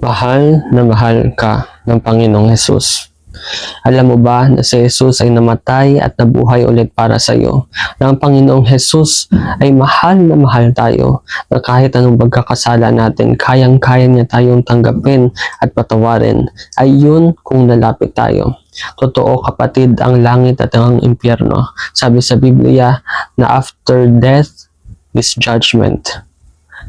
Mahal na mahal ka ng Panginoong Hesus. Alam mo ba na si Jesus ay namatay at nabuhay ulit para sa iyo? Na ang Panginoong Hesus ay mahal na mahal tayo, na kahit anong pagkakasala natin, kayang-kaya niya tayong tanggapin at patawarin. Ayun kung nalapit tayo. Totoo kapatid, ang langit at ang impyerno. Sabi sa Biblia na after death is judgment.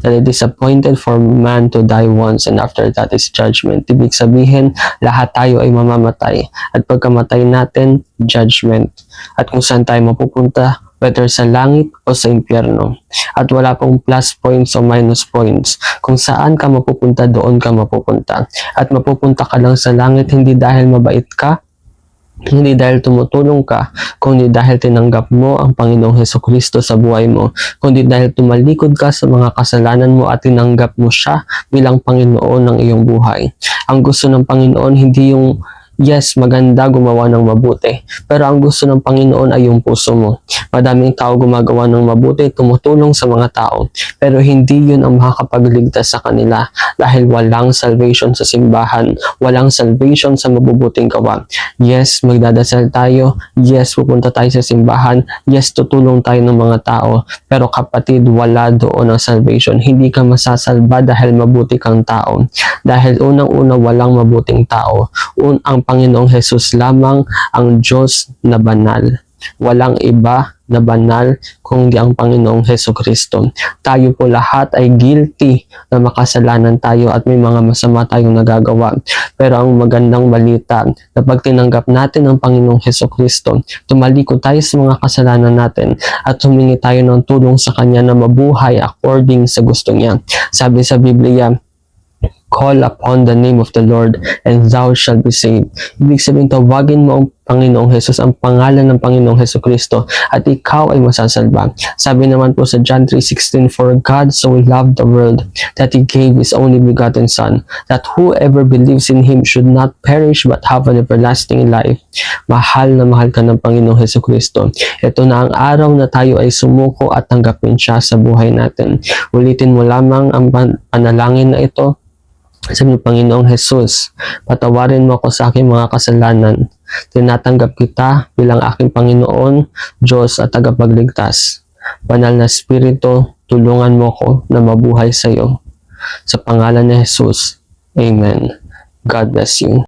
That it is appointed for man to die once and after that is judgment. Ibig sabihin, lahat tayo ay mamamatay. At pagkamatay natin, judgment. At kung saan tayo mapupunta, whether sa langit o sa impyerno. At wala pong plus points o minus points. Kung saan ka mapupunta, doon ka mapupunta. At mapupunta ka lang sa langit hindi dahil mabait ka, hindi dahil tumutulong ka, kundi dahil tinanggap mo ang Panginoong Hesukristo sa buhay mo, kundi dahil tumalikod ka sa mga kasalanan mo at tinanggap mo siya bilang Panginoon ng iyong buhay. Ang gusto ng Panginoon hindi yung yes, maganda gumawa ng mabuti, pero ang gusto ng Panginoon ay yung puso mo. Madaming tao gumagawa ng mabuti, tumutulong sa mga tao, pero hindi yun ang makakapagligtas sa kanila dahil walang salvation sa simbahan, walang salvation sa mabubuting gawa. Yes, magdadasal tayo, yes, pupunta tayo sa simbahan, yes, tutulong tayo ng mga tao, pero kapatid, wala doon ang salvation. Hindi ka masasalba dahil mabuti kang tao. Dahil unang-una walang mabuting tao. Ang Panginoong Hesus lamang ang Diyos na banal. Walang iba na banal kundi ang Panginoong Hesukristo. Tayo po lahat ay guilty na makasalanan tayo at may mga masama tayong nagagawa. Pero ang magandang balita na pag tinanggap natin ang Panginoong Hesukristo, tumalikod tayo sa mga kasalanan natin at humingi tayo ng tulong sa Kanya na mabuhay according sa gusto niya. Sabi sa Biblia, call upon the name of the Lord and thou shalt be saved. Ibig sabihin, tawagin mo ang Panginoong Hesus, ang pangalan ng Panginoong Hesukristo, at ikaw ay masasalba. Sabi naman po sa John 3:16, for God so loved the world that He gave His only begotten Son, that whoever believes in Him should not perish but have an everlasting life. Mahal na mahal ka ng Panginoong Hesukristo. Ito na ang araw na tayo ay sumuko at tanggapin siya sa buhay natin. Ulitin mo lamang ang panalangin na ito. Sabi ng Panginoong Hesus, patawarin mo ako sa aking mga kasalanan. Tinatanggap kita bilang aking Panginoon, Diyos at tagapagligtas. Banal na Espiritu, tulungan mo ako na mabuhay sa iyo. Sa pangalan ni Hesus, Amen. God bless you.